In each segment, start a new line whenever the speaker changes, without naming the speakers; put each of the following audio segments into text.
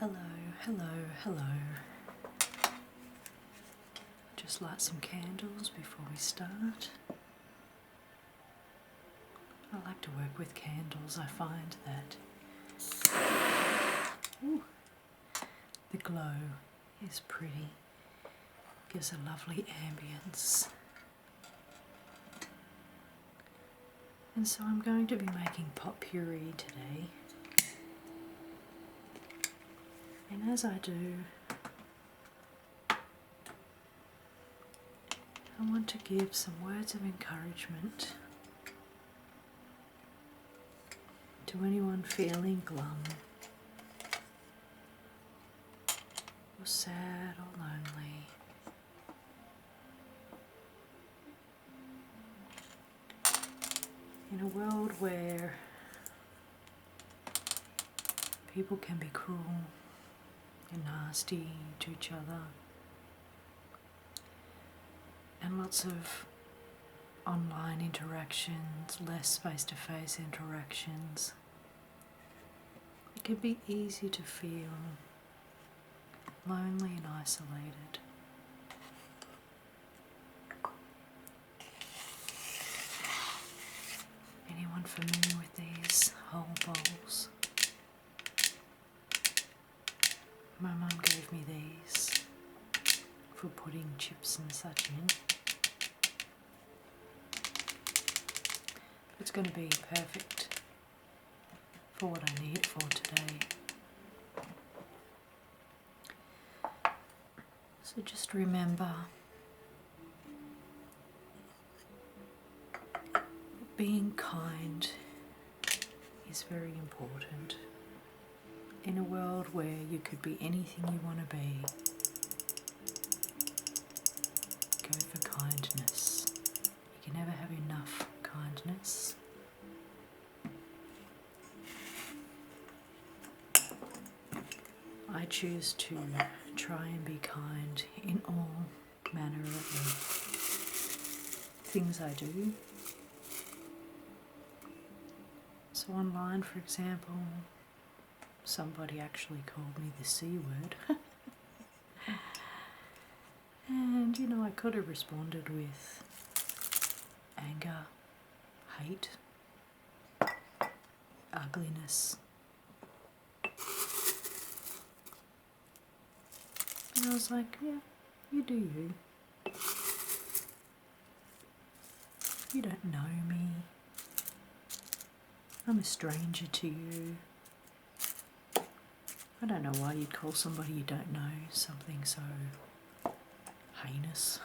Hello, hello, hello. Just light some candles before we start. I like to work with candles. I find that the glow is pretty. Gives a lovely ambience. And so I'm going to be making potpourri today. And as I do, I want to give some words of encouragement to anyone feeling glum or sad or lonely. In a world where people can be cruel and nasty to each other, and lots of online interactions, less face-to-face interactions, it can be easy to feel lonely and isolated. Anyone familiar with these whole bowls? My mum gave me these for putting chips and such in. It's going to be perfect for what I need it for today. So just remember, being kind is very important. In a world where you could be anything you want to be, go for kindness. You can never have enough kindness. I choose to try and be kind in all manner of things I do. So online, for example, somebody actually called me the C word. And you know, I could have responded with anger, hate, ugliness. And I was like, yeah, you do you. You don't know me. I'm a stranger to you. I don't know why you'd call somebody you don't know something so heinous.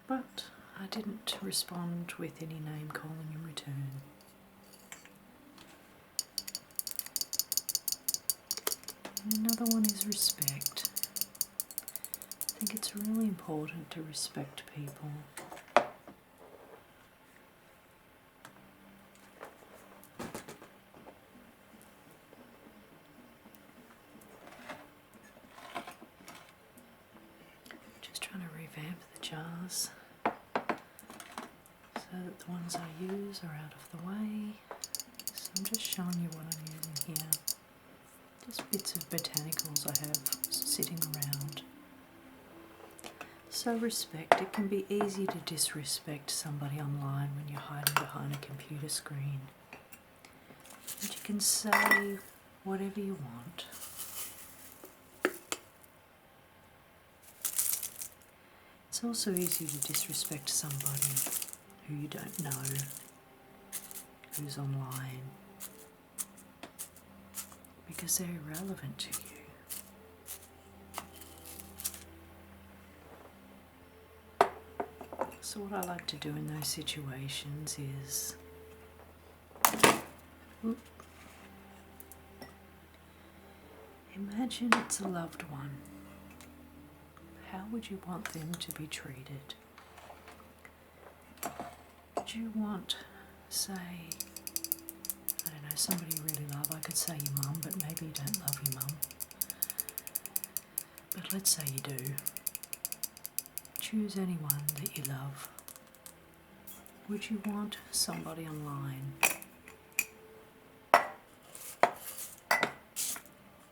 But I didn't respond with any name calling in return. And another one is respect. I think it's really important to respect people. Just trying to revamp the jars so that the ones I use are out of the way. So I'm just showing you what I'm using here. Just bits of botanicals I have sitting around. So respect. It can be easy to disrespect somebody online when you're hiding behind a computer screen. But you can say whatever you want. It's also easy to disrespect somebody who you don't know, who's online, because they're irrelevant to you. So what I like to do in those situations is imagine it's a loved one. How would you want them to be treated? Would you want, say, I don't know, somebody you really love? I could say your mum, but maybe you don't love your mum. But let's say you do. Choose anyone that you love Would you want somebody online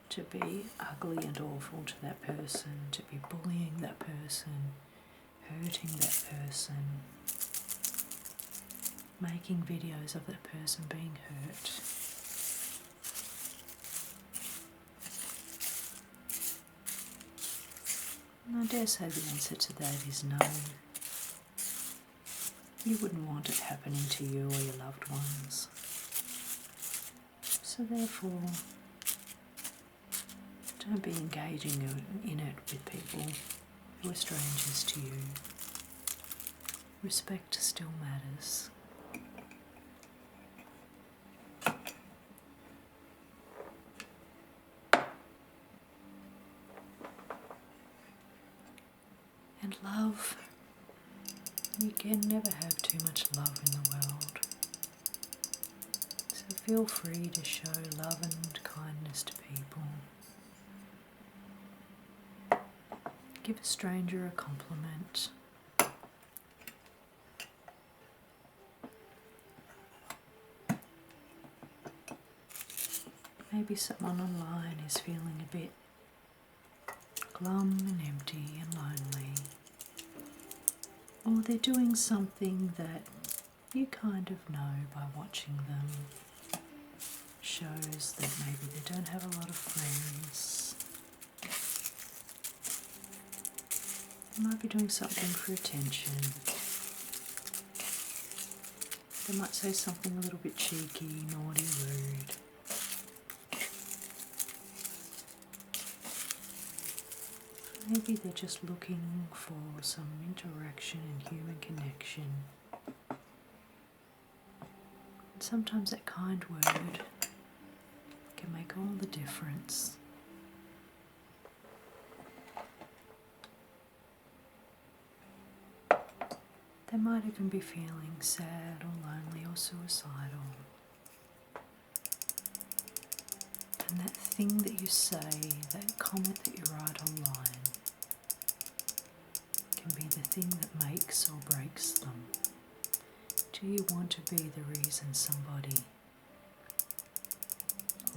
to be ugly and awful to that person, to be bullying that person, hurting that person, making videos of that person being hurt? And I dare say the answer to that is no. You wouldn't want it happening to you or your loved ones. So therefore, don't be engaging in it with people who are strangers to you. Respect still matters. And love, you can never have too much love in the world. So feel free to show love and kindness to people. Give a stranger a compliment. Maybe someone online is feeling a bit glum and empty and lonely. Or they're doing something that you kind of know by watching them. Shows that maybe they don't have a lot of friends. They might be doing something for attention. They might say something a little bit cheeky, naughty, rude. Maybe they're just looking for some interaction and human connection. And sometimes that kind word can make all the difference. They might even be feeling sad or lonely or suicidal. And that thing that you say, that comment that you write online, can be the thing that makes or breaks them. Do you want to be the reason somebody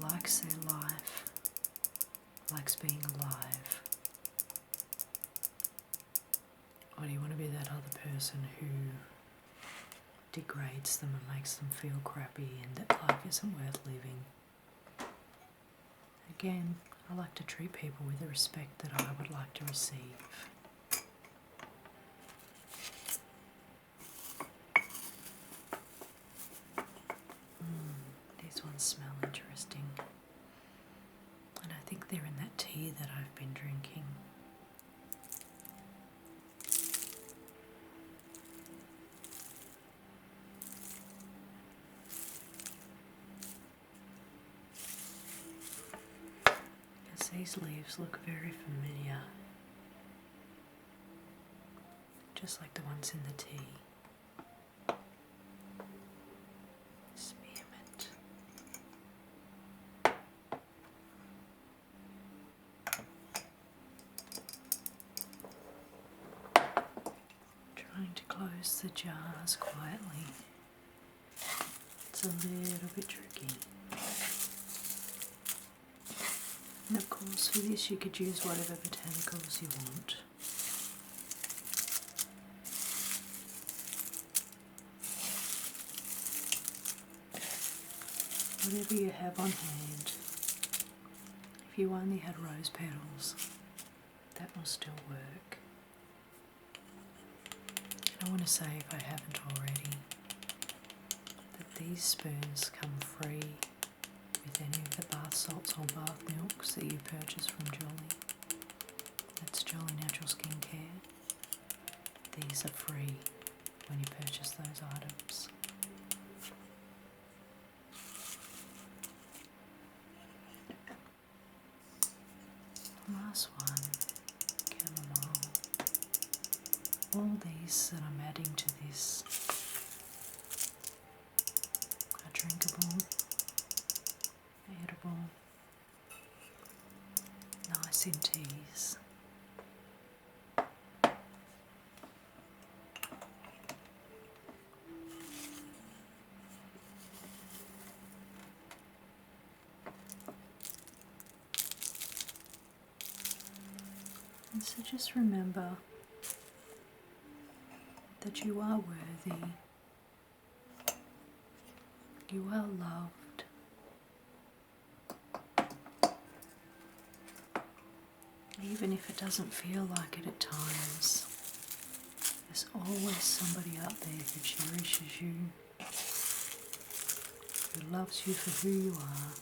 likes their life, likes being alive? Or do you want to be that other person who degrades them and makes them feel crappy and that life isn't worth living? Again, I like to treat people with the respect that I would like to receive. These ones smell interesting. And I think they're in that tea that I've been drinking. Because these leaves look very familiar. Just like the ones in the tea. Spearmint. Trying to close the jars quietly. It's a little bit tricky. And of course for this you could use whatever botanicals you want. Whatever you have on hand. If you only had rose petals, that will still work. And I want to say, if I haven't already, that these spoons come free with any of the bath salts or bath milks that you purchase from Joli. That's Joli Natural Skincare. These are free when you purchase those items. Last one, chamomile. All these that I'm adding to this are drinkable, edible, nice in teas. And so just remember that you are worthy, you are loved, even if it doesn't feel like it at times. There's always somebody out there who cherishes you, who loves you for who you are,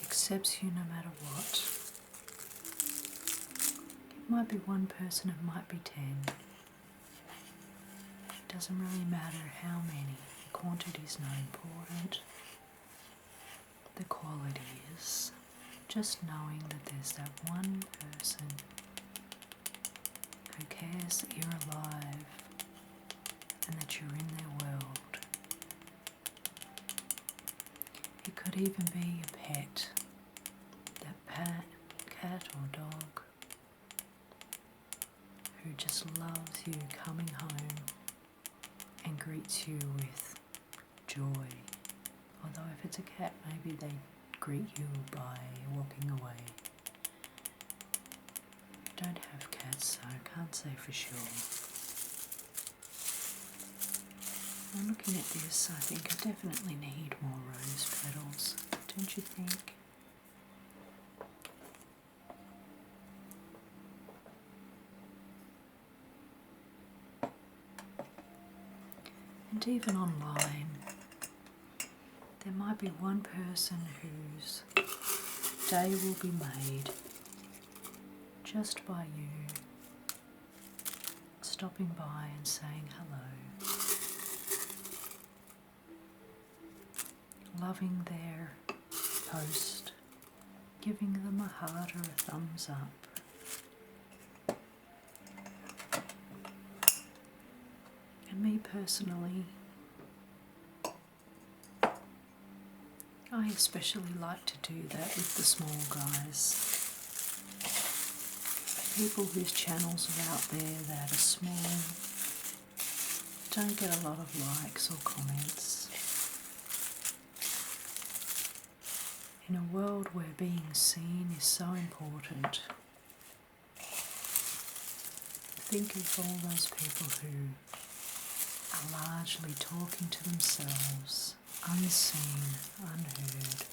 accepts you no matter what. It might be one person, it might be 10. It doesn't really matter how many. The quantity is not important. The quality is. Just knowing that there's that one person who cares that you're alive and that you're in their world. It could even be a pet, that cat or dog, who just loves you coming home and greets you with joy. Although if it's a cat, maybe they greet you by walking away. I don't have cats, so I can't say for sure. I'm looking at this, I think I definitely need more rose petals, don't you think? And even online, there might be one person whose day will be made just by you stopping by and saying hello, loving their post, giving them a heart or a thumbs up. And me personally, I especially like to do that with the small guys. People whose channels are out there that are small, don't get a lot of likes or comments. In a world where being seen is so important, think of all those people who are largely talking to themselves, unseen, unheard,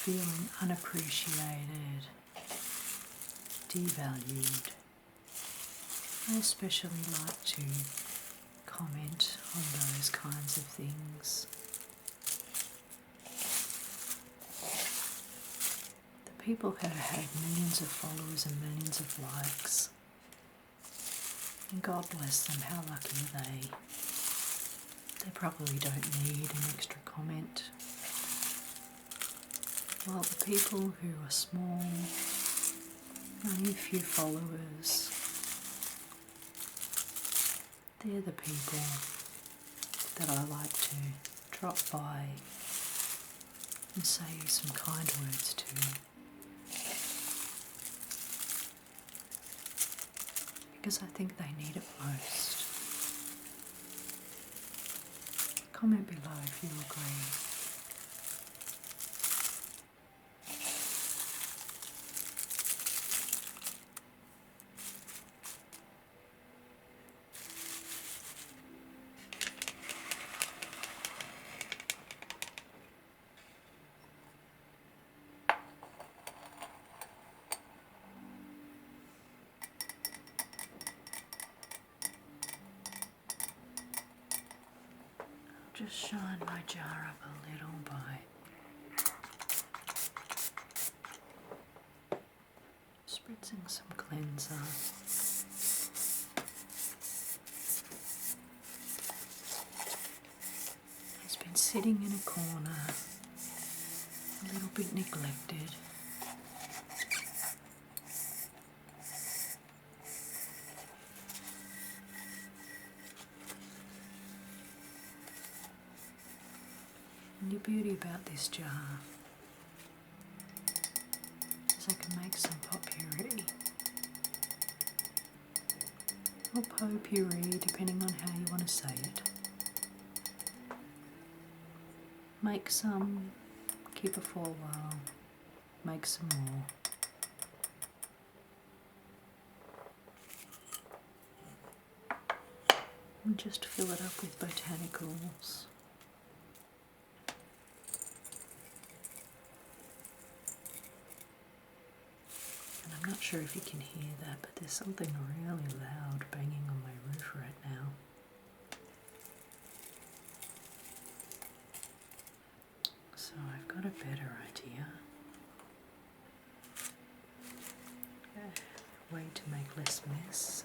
feeling unappreciated, devalued. I especially like to comment on those kinds of things. The people who have millions of followers and millions of likes, and God bless them, how lucky are they? They probably don't need an extra comment. While the people who are small, only a few followers, they're the people that I like to drop by and say some kind words to. Because I think they need it most. Comment below if you agree. Just shine my jar up a little by spritzing some cleanser. It's been sitting in a corner, a little bit neglected. And the beauty about this jar is I can make some potpourri, or potpourri, depending on how you want to say it. Make some, keep it for a while, make some more. And just fill it up with botanicals. And I'm not sure if you can hear that, but there's something really loud banging on my roof right now. So I've got a better idea. A way to make less mess.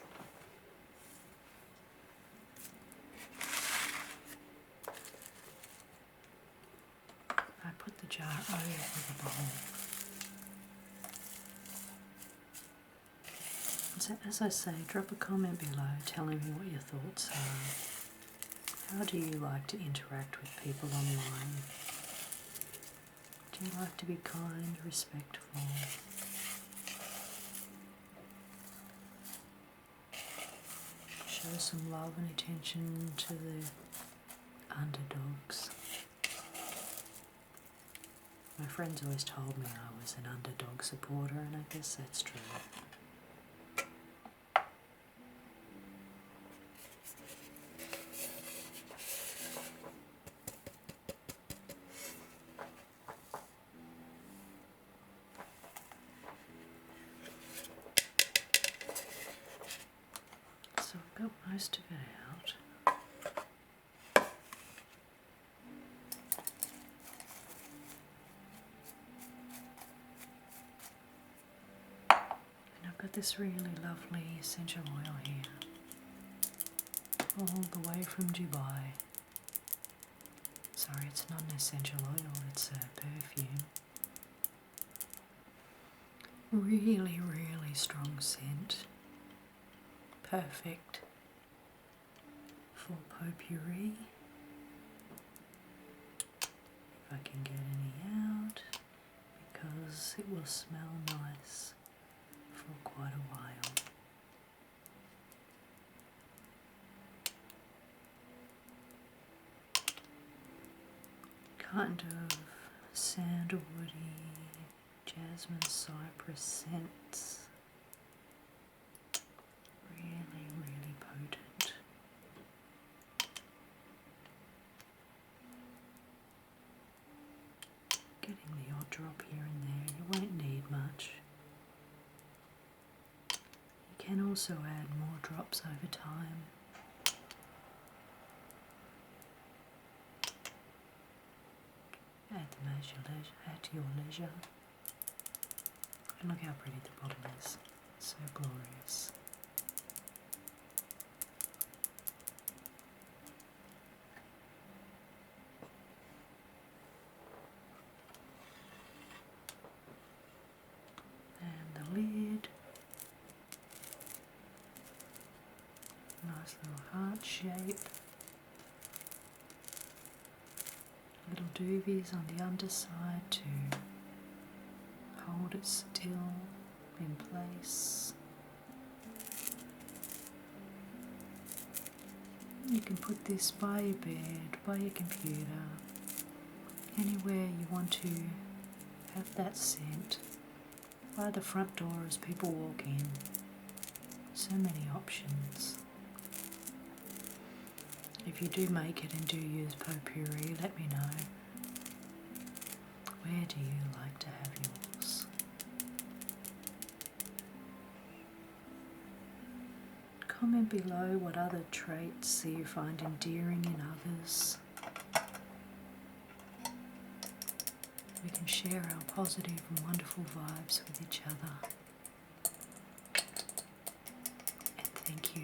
I put the jar over the bowl. So as I say, drop a comment below telling me what your thoughts are. How do you like to interact with people online? Do you like to be kind, respectful? Show some love and attention to the underdogs. My friends always told me I was an underdog supporter, and I guess that's true. So I've got most of it out. And I've got this really lovely essential oil here, all the way from Dubai. Sorry, it's not an essential oil, it's a perfume. Really, really strong scent. Perfect for potpourri. If I can get any out, because it will smell nice for quite a while. Kind of sandalwoody, jasmine, cypress scents. Really, really potent. Getting the odd drop here and there, you won't need much. You can also add more drops over time. At your leisure. And look how pretty the bottle is. So glorious. And the lid. Nice little heart shape. Little doobies on the underside to hold it still in place. You can put this by your bed, by your computer, anywhere you want to have that scent. By the front door as people walk in. So many options. If you do make it and do use potpourri, let me know. Where do you like to have yours? Comment below what other traits you find endearing in others. We can share our positive and wonderful vibes with each other. And thank you